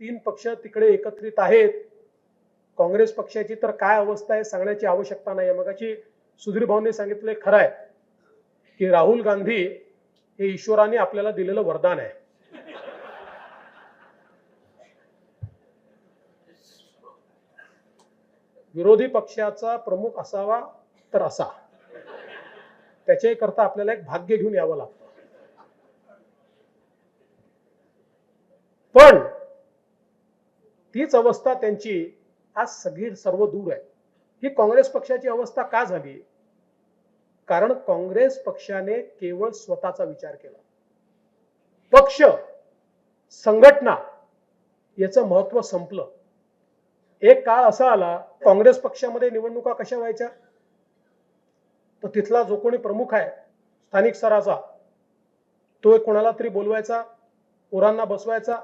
तीन पक्ष तिकडे एकत्रित आहेत. काँग्रेस पक्षाची तर काय अवस्था आहे सांगण्याची आवश्यकता नाही. मगाशी सुधीर भाऊंनी सांगितले खरं आहे की राहुल गांधी हे ईश्वराने आपल्याला दिलेलं वरदान आहे. विरोधी पक्षाचा प्रमुख असावा तर असा, त्याच्याही करता आपल्याला एक भाग्य घेऊन यावं लागतं. पण तीच अवस्था त्यांची आज सर्व दूर आहे. ही काँग्रेस पक्षाची अवस्था का झाली? कारण काँग्रेस पक्षाने केवळ स्वतःचा विचार केला. पक्ष, संघटना याचं महत्व संपलं. एक काळ असा आला, काँग्रेस पक्षामध्ये निवडणुका कशा व्हायच्या, तर तिथला जो कोणी प्रमुख आहे स्थानिक स्तराचा, तो कोणाला तरी बोलवायचा, पोरांना बसवायचा,